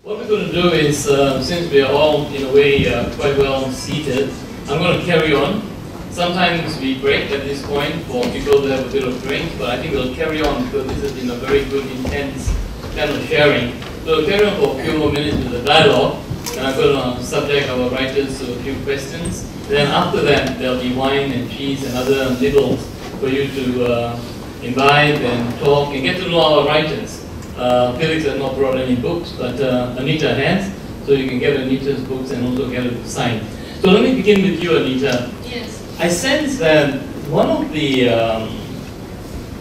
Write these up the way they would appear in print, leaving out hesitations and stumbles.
What we're going to do is, since we are all in a way quite well seated, I'm going to carry on. Sometimes we break at this point for people to have a bit of drink, but I think we'll carry on because this has been a very good, intense kind of sharing. So we'll carry on for a few more minutes with the dialogue, and I'm going to subject our writers to a few questions. Then after that, there'll be wine and cheese and other nibbles for you to imbibe and talk and get to know our writers. Felix has not brought any books, but Anita has, so you can get Anita's books and also get it signed. So let me begin with you, Anita. Yes. I sense that one of the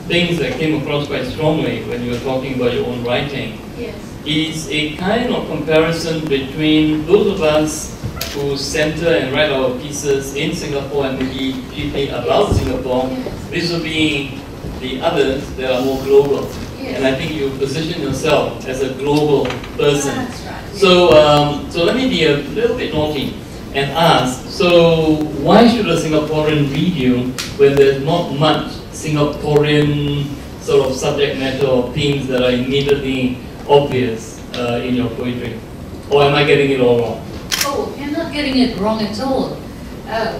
things that came across quite strongly when you were talking about your own writing is a kind of comparison between those of us who center and write our pieces in Singapore and maybe chiefly about Singapore, vis-a-vis the others that are more global. And I think you position yourself as a global person. That's right. So let me be a little bit naughty and ask, so why should a Singaporean read you when there's not much Singaporean sort of subject matter or themes that are immediately obvious in your poetry? Or am I getting it all wrong? Oh, you're not getting it wrong at all.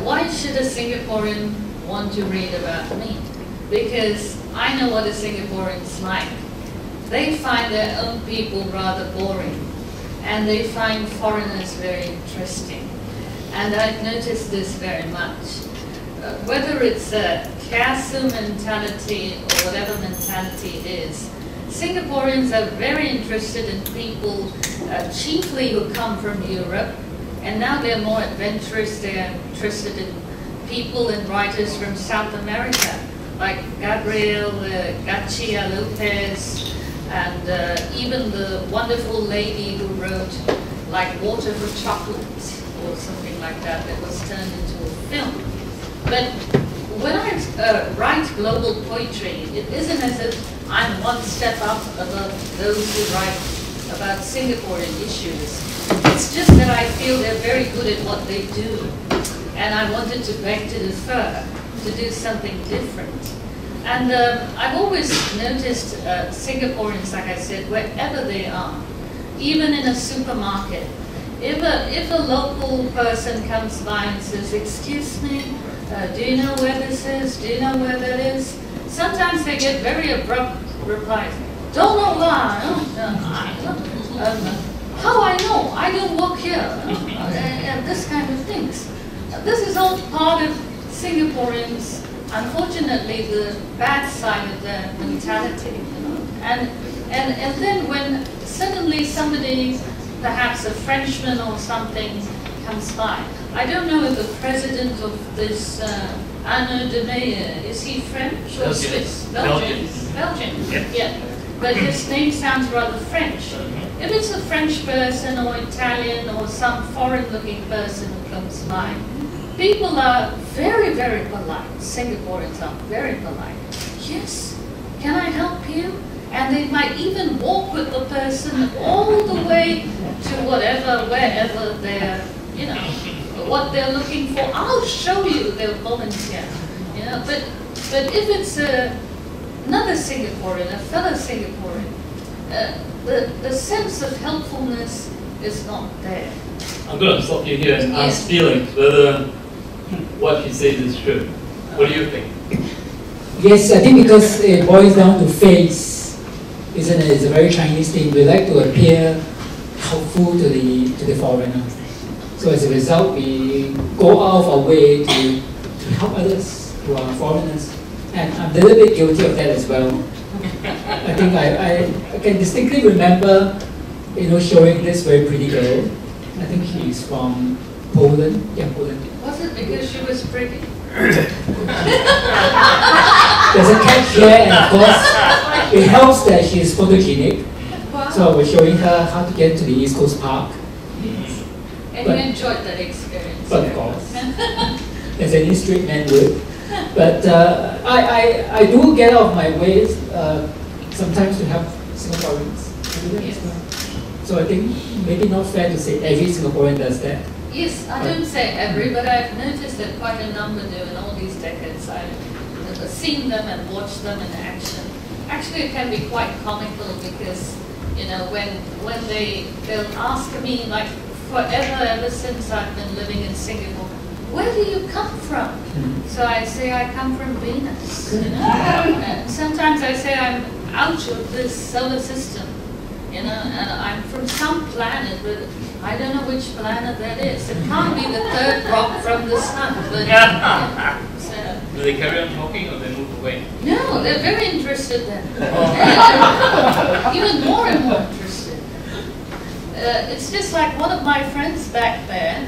Why should a Singaporean want to read about me? Because I know what a Singaporean's like. They find their own people rather boring, and they find foreigners very interesting. And I've noticed this very much. Whether it's a Kiasu mentality or whatever mentality it is, Singaporeans are very interested in people, chiefly who come from Europe, and now they're more adventurous. They're interested in people and writers from South America, like Gabriel Garcia Lopez, and even the wonderful lady who wrote like Water for Chocolate or something like that was turned into a film. But when I write global poetry, it isn't as if I'm one step up above those who write about Singaporean issues. It's just that I feel they're very good at what they do, and I wanted to beg to differ, to do something different. And I've always noticed Singaporeans, like I said, wherever they are, even in a supermarket, if a local person comes by and says, "Excuse me, do you know where this is? Do you know where that is?" Sometimes they get very abrupt replies. "Don't know why. How I know? I don't work here." This kind of things. This is all part of Singaporeans. Unfortunately, the bad side of their mentality, and then when suddenly somebody, perhaps a Frenchman or something, comes by. I don't know if the president of this Arnaud de Meyer, is he French or Swiss? Belgian. Yeah. But his name sounds rather French. If it's a French person or Italian or some foreign-looking person who comes by, people are very, very polite. Singaporeans are very polite. "Yes, can I help you?" And they might even walk with the person all the way to whatever, wherever they're, what they're looking for. "I'll show you," they'll volunteer. But if it's another Singaporean, a fellow Singaporean, the sense of helpfulness is not there. I'm going to stop you here and ask Felix whether what she says is true. What do you think? Yes, I think because it boils down to face, isn't it? It's a very Chinese thing. We like to appear helpful to the foreigner. So as a result, we go out of our way to help others who are foreigners. And I'm a little bit guilty of that as well. I think I can distinctly remember, showing this very pretty girl. I think she's from Poland. Yeah, Poland. Was it because she was pretty? There's a catch here, and of course, it helps that she is photogenic. Wow. So I was showing her how to get to the East Coast Park. And you enjoyed that experience? But of course, as any straight man would. But I do get out of my way sometimes to help Singaporeans. Yes. So I think maybe not fair to say every Singaporean does that. Yes, I don't say every, but I've noticed that quite a number do in all these decades. I've seen them and watched them in action. Actually, it can be quite comical because You know, when they'll ask me, like forever, ever since I've been living in Singapore, where do you come from? So I say I come from Venus. You know? And sometimes I say I'm out of this solar system. You know, and I'm from some planet, but I don't know which planet that is. It can't be the third rock from the sun. But, so, do they carry on talking or they move away? no, they're very interested then. Even more and more interested. It's just like one of my friends back there,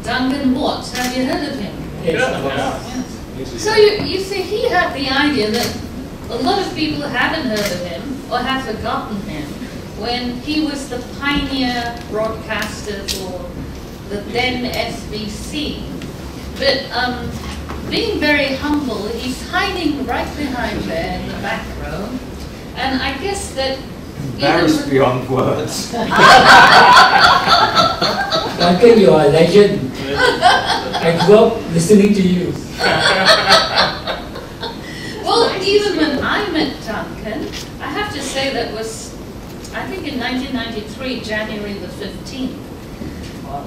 Duncan Watts. Have you heard of him? Yes. Yes. So you see, he had the idea that a lot of people haven't heard of him or have forgotten him when he was the pioneer broadcaster for the then SBC. But being very humble, he's hiding right behind there in the back row. And I guess that embarrassed beyond words. Duncan, you are a legend. I grew up listening to you. Well, even when I met Duncan, I have to say that was, I think in 1993, January the 15th.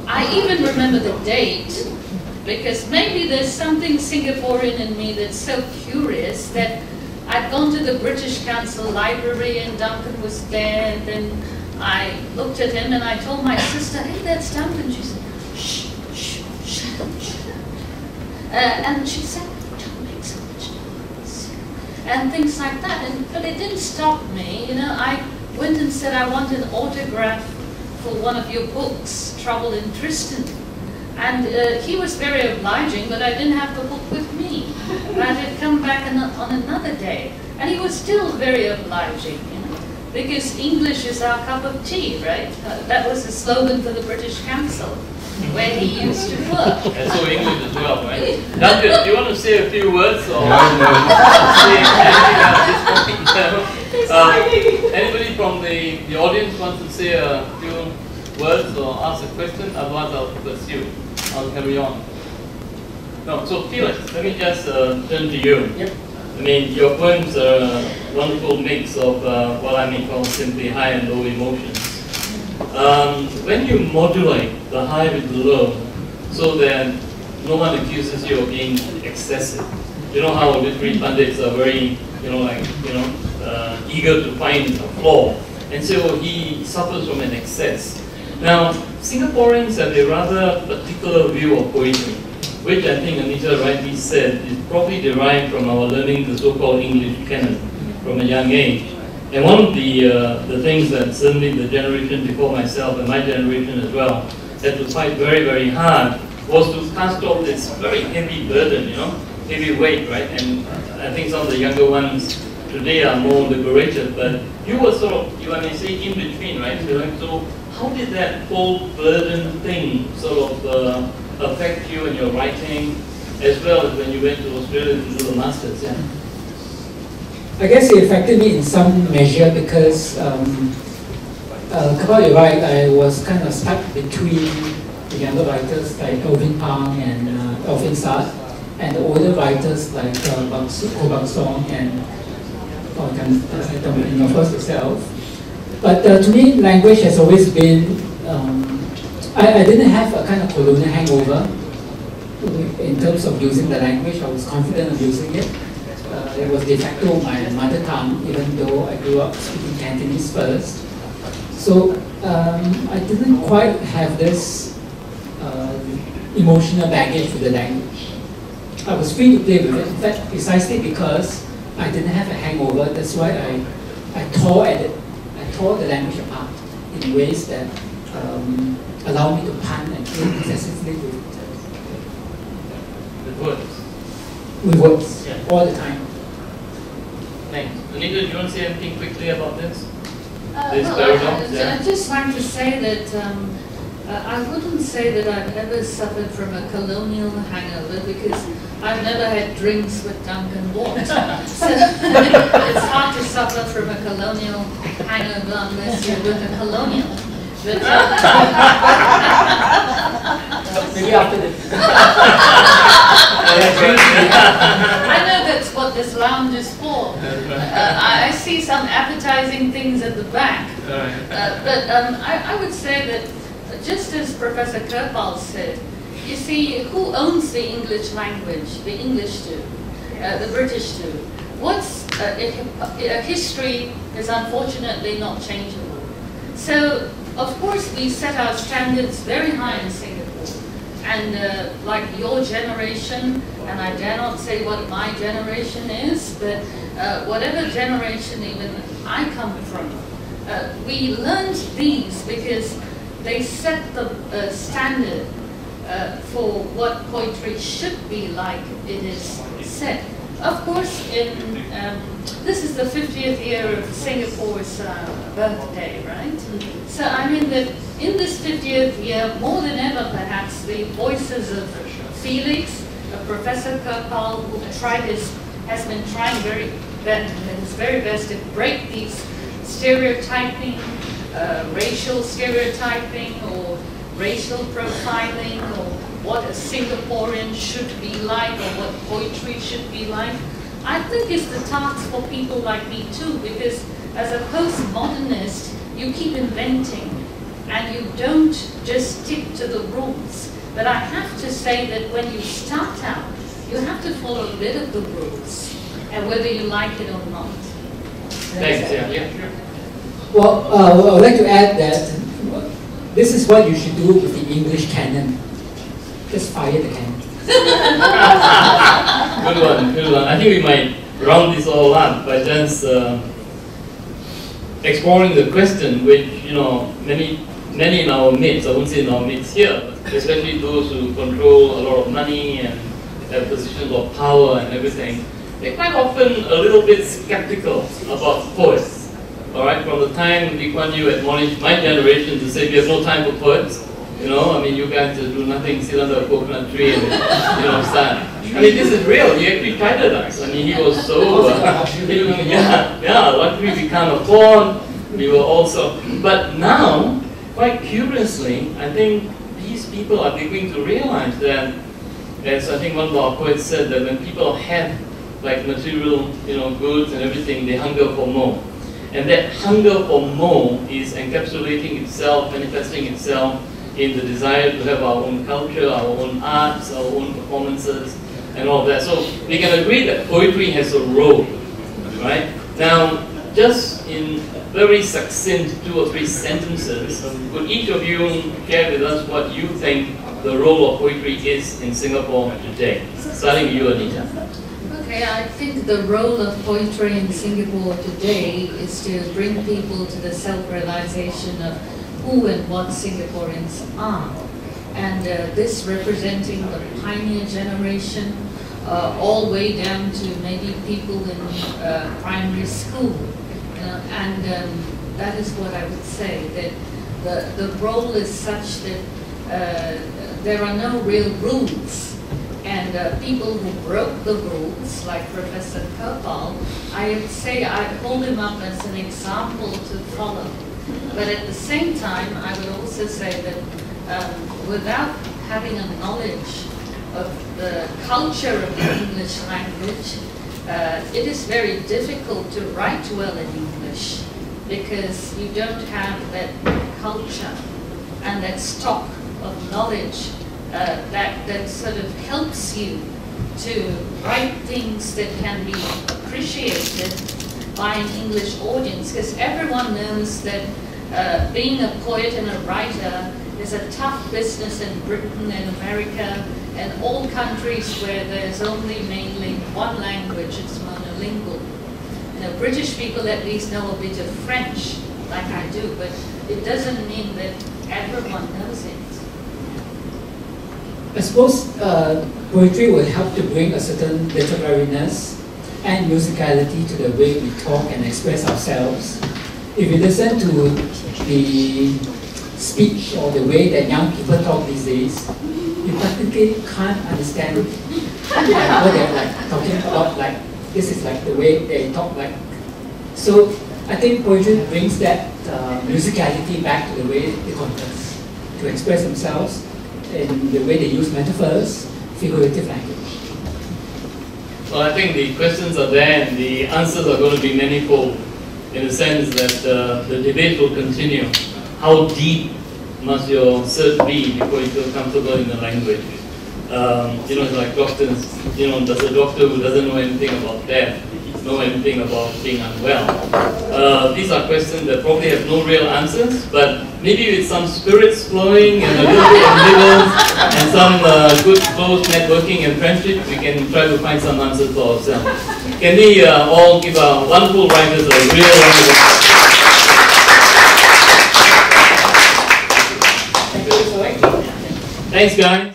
I even remember the date, because maybe there's something Singaporean in me that's so curious that I'd gone to the British Council library and Duncan was there, and then I looked at him and I told my sister, hey, that's Duncan. She said, shh, shh, shh, shh. And she said, don't make so much noise. And things like that. But it didn't stop me. You know, I went and said I want an autograph for one of your books, Trouble in Tristan. And he was very obliging, but I didn't have the book with me. I had come back on another day. And he was still very obliging, you know, because English is our cup of tea, right? That was the slogan for the British Council, where he used to work. And so English as well, right? Duncan, do you want to say a few words? Or anybody from the audience wants to say a few words or ask a question? Otherwise I'll pursue. I'll carry on. No, so Felix, let me just turn to you. Yep. I mean, your poems are a wonderful mix of what I may call simply high and low emotions. When you modulate the high with the low, so that no one accuses you of being excessive. You know how literary pundits are very, eager to find a flaw, and so he suffers from an excess. Now, Singaporeans have a rather particular view of poetry, which I think Anita rightly said is probably derived from our learning the so-called English canon from a young age. And one of the things that certainly the generation before myself and my generation as well had to fight very, very hard was to cast off this very heavy burden, heavy weight, right? And I think some of the younger ones today are more liberated, but you were sort of, I may say, in between, right? So how did that whole burden thing sort of affect you in your writing, as well as when you went to Australia to do the masters? Yeah. I guess it affected me in some measure because, Kapil, you're right, I was kind of stuck between the younger writers like Alvin Pang and Alvin Saad, and the older writers like Ko Bang Song and first itself. But to me, language has always been, I didn't have a kind of colonial hangover in terms of using the language. I was confident of using it. It was de facto my mother tongue, even though I grew up speaking Cantonese first. So I didn't quite have this emotional baggage with the language. I was free to play with it. In fact, precisely because I didn't have a hangover, that's why I tore at it. I tore the language apart in ways that allow me to pun and play excessively with words. With words, Yeah. all the time. Thanks. Anita, do you want to say anything quickly about this? This No, paradox, yeah. I'd just like to say that I wouldn't say that I've ever suffered from a colonial hangover because I've never had drinks with Duncan Watt. So it's hard to suffer from a colonial hangover unless you're with a colonial. But, Maybe after this. I know that's what this lounge is for. I see some appetizing things at the back. But I would say that, just as Professor Kirpal said, you see, who owns the English language? The English do. The British do. History is unfortunately not changeable. So, of course, we set our standards very high in Singapore. And like your generation, and I dare not say what my generation is, but whatever generation even I come from, we learned these because they set the standard for what poetry should be like it is set. Of course, this is the 50th year of Singapore's birthday, right? So I mean that in this 50th year, more than ever perhaps, the voices of Felix, Professor Kirpal, who has been trying his very best to break these stereotyping, racial stereotyping or racial profiling, or what a Singaporean should be like, or what poetry should be like. I think it's the task for people like me too, because as a postmodernist, you keep inventing, and you don't just stick to the rules. But I have to say that when you start out, you have to follow a bit of the rules, and whether you like it or not. Thanks, yeah. Well, I would like to add that this is what you should do with the English canon. Just fire the cannon. Good one, good one. I think we might round this all up by just exploring the question which, many in our midst, I won't say in our midst here, but especially those who control a lot of money and have positions of power and everything, they're quite often a little bit skeptical about poets. Alright, from the time Lee Kuan Yew admonished my generation to say we have no time for poets, I mean, you guys do nothing, sit under a coconut tree and, stand. I mean, this is real. He actually chided us. I mean, he was so, luckily we can't afford. We were also, but now, quite curiously, I think these people are beginning to realize that, as I think one of our poets said, that when people have like material, goods and everything, they hunger for more. And that hunger for more is encapsulating itself, manifesting itself in the desire to have our own culture, our own arts, our own performances, and all of that. So we can agree that poetry has a role, right? Now, just in very succinct 2 or 3 sentences, could each of you share with us what you think the role of poetry is in Singapore today? Starting with you, Anita. Okay, I think the role of poetry in Singapore today is to bring people to the self-realization of who and what Singaporeans are. And this representing the pioneer generation, all the way down to maybe people in primary school. And that is what I would say, that the role is such that there are no real rules. And people who broke the rules, like Professor Kirpal, I would say I'd hold him up as an example to follow. But at the same time, I would also say that without having a knowledge of the culture of the English language, it is very difficult to write well in English because you don't have that culture and that stock of knowledge that sort of helps you to write things that can be appreciated by an English audience, because everyone knows that being a poet and a writer is a tough business in Britain and America and all countries where there's only mainly one language, it's monolingual. British people at least know a bit of French, like I do, but it doesn't mean that everyone knows it. I suppose poetry will help to bring a certain literariness and musicality to the way we talk and express ourselves. If you listen to the speech or the way that young people talk these days, you practically can't understand what they're talking about. Like this is like the way they talk. So I think poetry brings that musicality back to the way they converse, to express themselves in the way they use metaphors, figurative language. Well, I think the questions are there and the answers are going to be manifold in the sense that the debate will continue. How deep must your search be before you feel comfortable in the language? You know, it's like doctors, you know, does a doctor who doesn't know anything about death know anything about being unwell? These are questions that probably have no real answers, but maybe with some spirits flowing and a little bit of nibbles and some good close networking and friendship, we can try to find some answers for ourselves. Can we all give our wonderful writers a real round of applause? Thanks, guys.